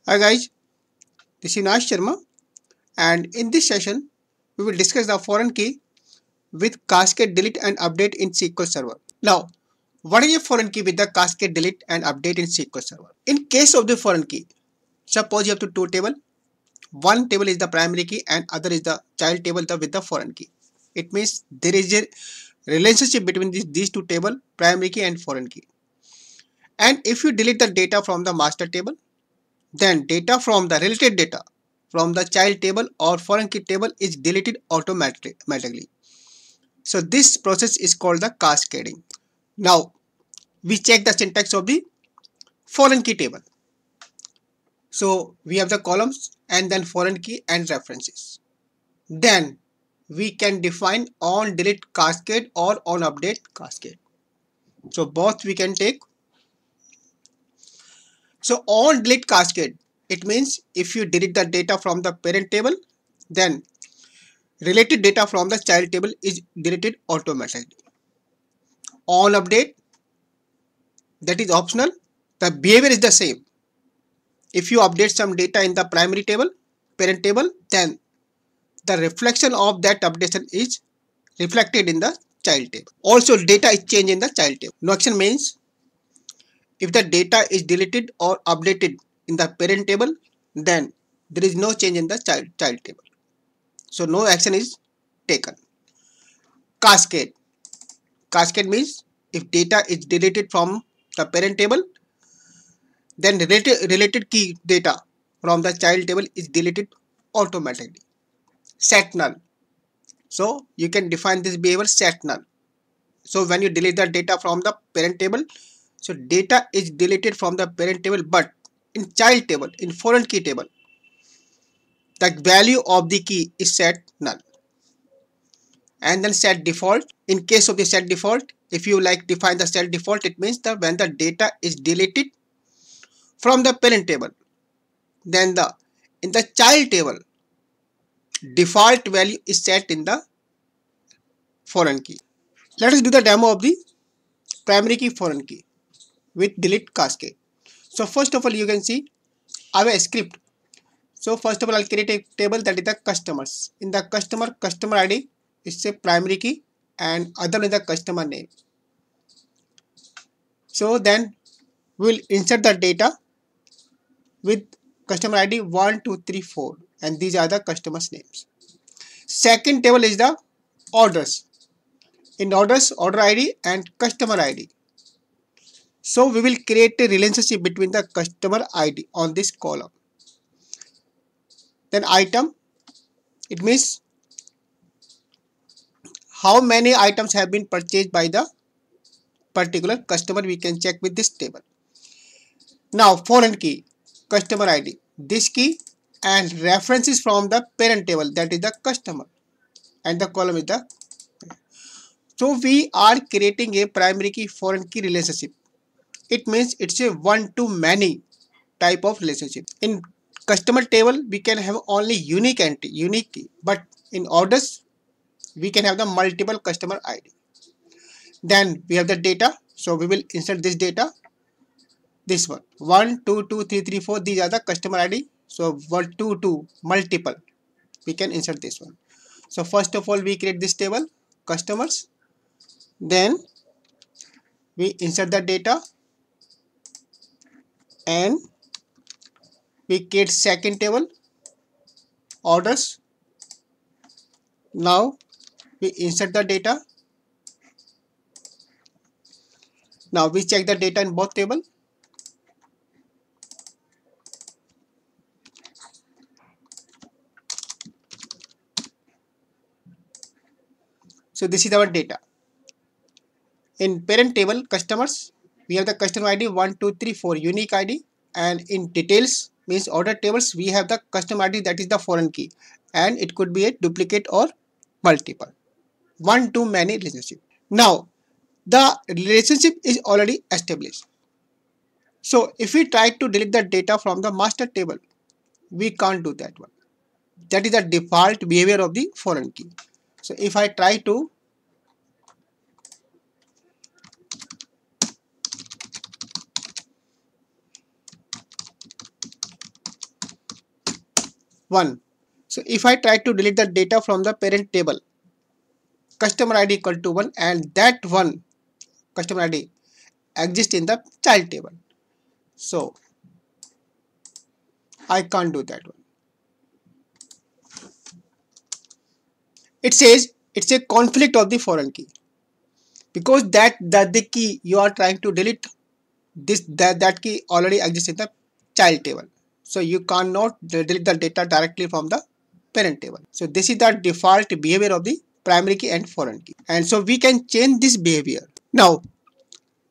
Hi guys, this is Nash Sharma, and in this session we will discuss the foreign key with cascade delete and update in SQL Server. Now, what is a foreign key with the cascade delete and update in SQL Server? In case of the foreign key, suppose you have two tables. One table is the primary key and other is the child table with the foreign key. It means there is a relationship between these two tables, primary key and foreign key. And if you delete the data from the master table, then data from the related data from the child table or foreign key table is deleted automatically. So this process is called the cascading. Now we check the syntax of the foreign key table. So we have the columns and then foreign key and references. Then we can define on delete cascade or on update cascade. So both we can take. So on delete cascade, it means if you delete the data from the parent table, then related data from the child table is deleted automatically. On update, that is optional. The behavior is the same. If you update some data in the primary table, parent table, then the reflection of that updation is reflected in the child table. Also, data is changed in the child table. No action means if the data is deleted or updated in the parent table, then there is no change in the child table. So no action is taken. Cascade. Cascade means if data is deleted from the parent table, then related key data from the child table is deleted automatically. Set null. So you can define this behavior set null. So when you delete the data from the parent table, so data is deleted from the parent table, but in child table, in foreign key table, the value of the key is set null. And then set default. In case of the set default, if you like define the set default, it means that when the data is deleted from the parent table, then in the child table default value is set in the foreign key. Let us do the demo of the primary key foreign key with delete cascade. So first of all, you can see I have a script. So first of all, I'll create a table that is the customers. In the customer ID is a primary key and other is the customer name. So then we'll insert the data with customer ID 1, 2, 3, 4, and these are the customers names. Second table is the orders. In orders, order ID and customer ID. So we will create a relationship between the customer ID on this column. Then item, it means how many items have been purchased by the particular customer, we can check with this table. Now foreign key, customer ID, this key and references from the parent table, that is the customer, and the column is the. So we are creating a primary key foreign key relationship. It means it's a one to many type of relationship. In customer table, we can have only unique entry, unique key, but in orders, we can have the multiple customer ID. Then we have the data. So we will insert this data. This one 1, 2, 2, 3, 3, 4. These are the customer ID. So 1, 2, 2 multiple. We can insert this one. So first of all, we create this table customers. Then we insert the data and we create second table orders. Now we insert the data. Now we check the data in both table. So this is our data. In parent table customers, we have the customer ID 1, 2, 3, 4 unique ID, and in details means order tables we have the customer ID, that is the foreign key, and it could be a duplicate or multiple, one to many relationship. Now the relationship is already established. So if we try to delete the data from the master table, we can't do that one. That is the default behavior of the foreign key. So if I try to 1. So if I try to delete the data from the parent table, customer ID equal to 1, and that one customer ID exists in the child table. So I can't do that one. It says it's a conflict of the foreign key, because that the key you are trying to delete, that key already exists in the child table. So you cannot delete the data directly from the parent table. So this is the default behavior of the primary key and foreign key, and so we can change this behavior. Now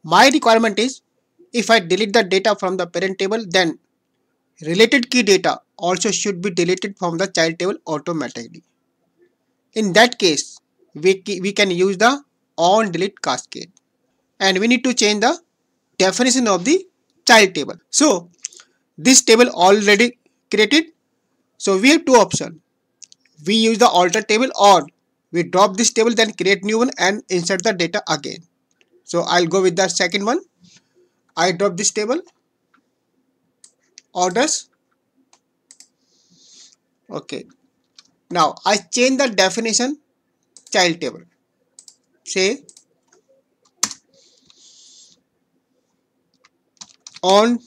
my requirement is, if I delete the data from the parent table, then related key data also should be deleted from the child table automatically. In that case, we can use the on delete cascade, and we need to change the definition of the child table. So this table already created, so we have two options. We use the alter table, or we drop this table, then create new one and insert the data again. So I'll go with the second one. I drop this table, orders. Okay, now I change the definition child table. Say on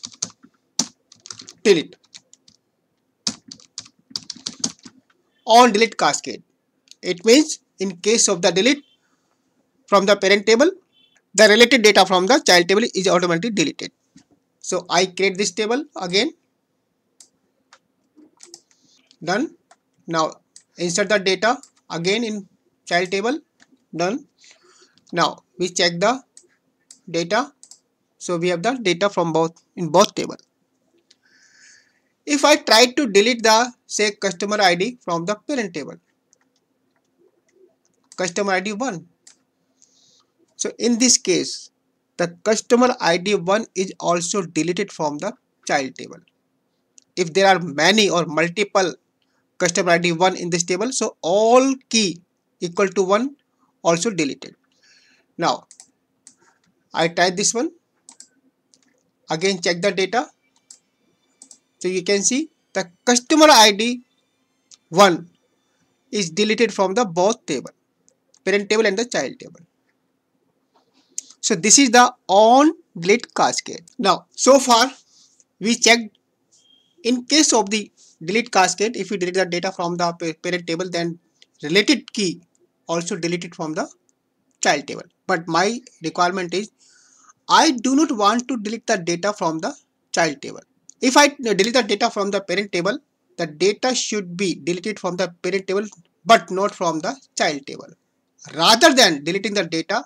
delete, on delete cascade. It means in case of the delete from the parent table, the related data from the child table is automatically deleted. So I create this table again. Done. Now insert the data again in child table. Done. Now we check the data. So we have the data from both table. If I try to delete the say customer ID from the parent table, customer ID 1. So in this case, the customer ID 1 is also deleted from the child table. If there are many or multiple customer ID 1 in this table, so all key equal to 1 also deleted. Now I type this one, again check the data. So you can see the customer ID 1 is deleted from the both table, parent table and the child table. So this is the on delete cascade. Now so far we checked, in case of the delete cascade, if you delete the data from the parent table, then related key also deleted from the child table. But my requirement is, I do not want to delete the data from the child table. If I delete the data from the parent table, the data should be deleted from the parent table but not from the child table. Rather than deleting the data,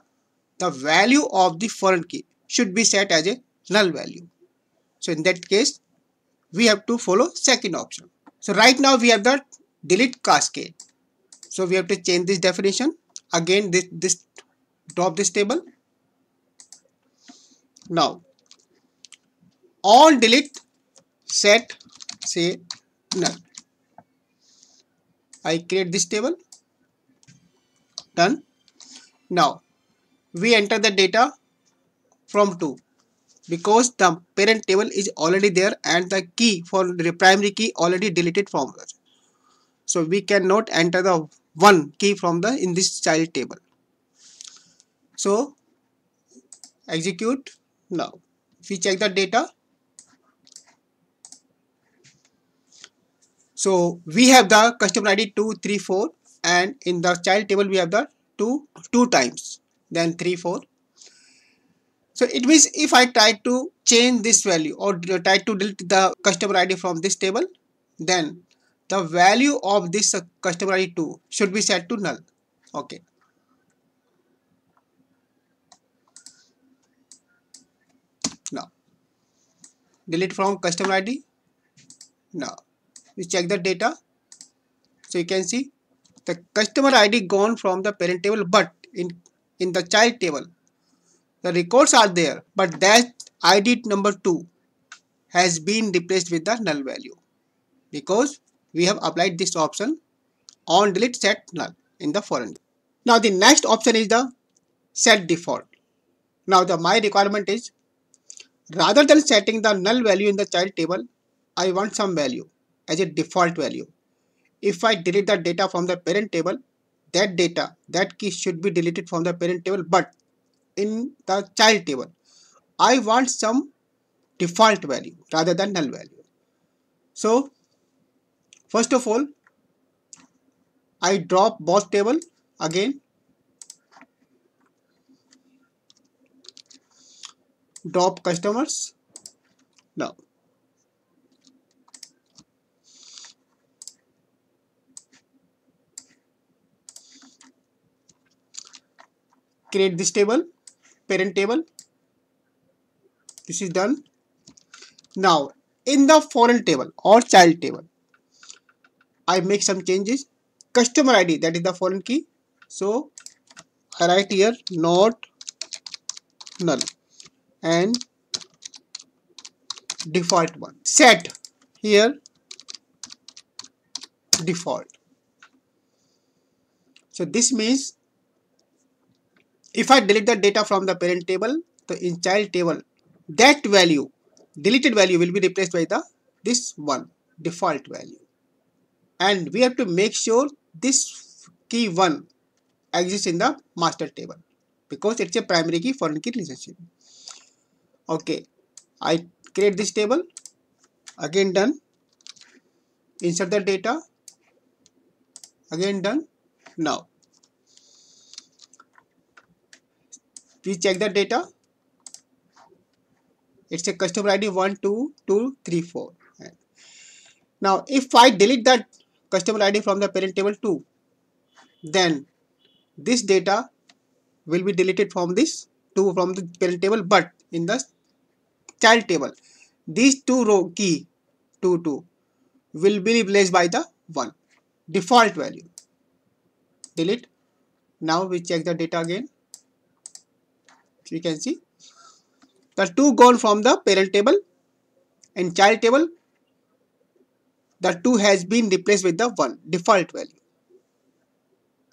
the value of the foreign key should be set as a null value. So in that case, we have to follow second option. So right now we have the delete cascade. So we have to change this definition. Again, this drop this table. Now on delete set say null. I create this table. Done. Now we enter the data from 2, because the parent table is already there and the key for the primary key already deleted from us. So we cannot enter the one key from the in this child table. So execute. Now if we check the data, so we have the customer ID 2, 3, 4, and in the child table we have the 2 times, then 3, 4. So it means if I try to change this value or try to delete the customer ID from this table, then the value of this customer ID 2 should be set to null. Okay. Now delete from customer ID. Now we check the data. So you can see the customer ID gone from the parent table, but in the child table the records are there, but that ID number 2 has been replaced with the null value, because we have applied this option on delete set null in the foreign. Now the next option is the set default. Now my requirement is, rather than setting the null value in the child table, I want some value as a default value. if I delete the data from the parent table, that key should be deleted from the parent table, but in the child table, I want some default value rather than null value. So first of all, I drop boss table again, drop customers. Now create this table, parent table. This is done. Now in the foreign table or child table, I make some changes. Customer ID, that is the foreign key. So I write here not null and default one. Set here default. So this means if I delete the data from the parent table, so in child table, that value, deleted value will be replaced by the this one default value. And we have to make sure this key 1 exists in the master table because it's a primary key foreign key relationship. Okay, I create this table, again done, insert the data, again done. Now we check the data, it's a customer ID 1 2 2 3 4. Now if I delete that customer ID from the parent table 2, then this data will be deleted from this 2 from the parent table, but in the child table these two row key 2 2 will be replaced by the 1 default value. Delete. Now we check the data again. So you can see the 2 gone from the parent table, and child table the 2 has been replaced with the 1 default value.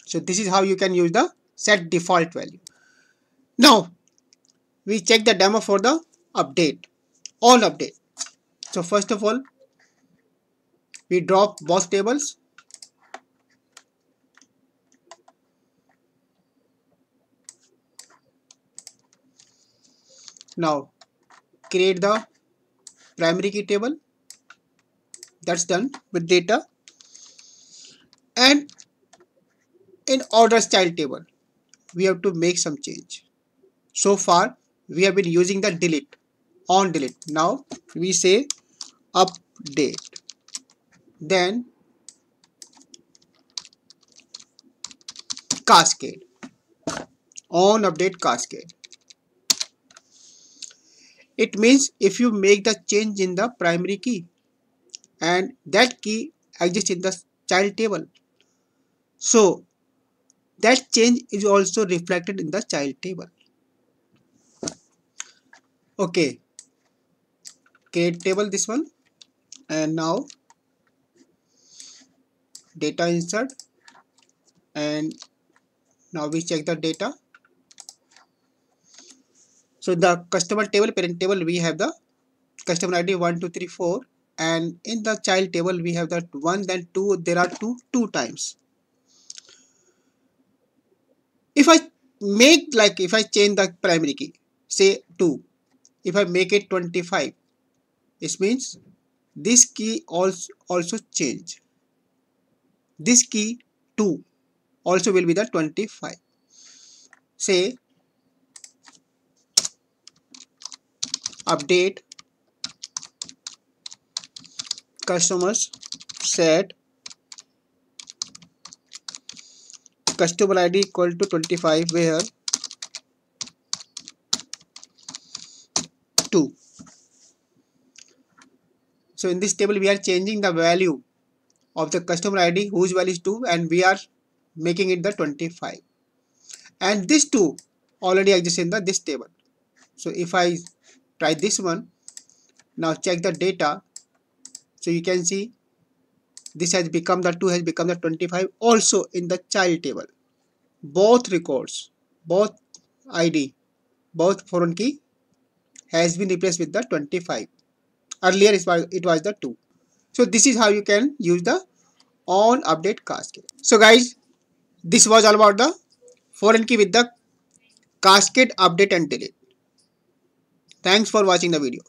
So this is how you can use the set default value. Now we check the demo for the update, all update. So first of all, we drop boss tables. Now create the primary key table. That's done with data. And in orders child table, we have to make some change. So far we have been using the delete, on delete. Now we say update, then cascade, on update cascade. It means if you make the change in the primary key and that key exists in the child table, so that change is also reflected in the child table. Okay, create table this one, and now data insert, and now we check the data. So the customer table, parent table, we have the customer ID 1 2 3 4, and in the child table we have that 1 then 2, there are two times. If I change the primary key, say 2, if I make it 25, it means this key also change. This key 2 also will be the 25. Say update customers set customer ID equal to 25 where 2. So in this table we are changing the value of the customer ID whose value is 2 and we are making it the 25, and this 2 already exists in this table. So if I try this one, now check the data, so you can see this has become the 2 has become the 25 also in the child table. Both records, both ID, both foreign key has been replaced with the 25. Earlier it was the 2. So this is how you can use the on update cascade. So guys, this was all about the foreign key with the cascade update and delete. Thanks for watching the video.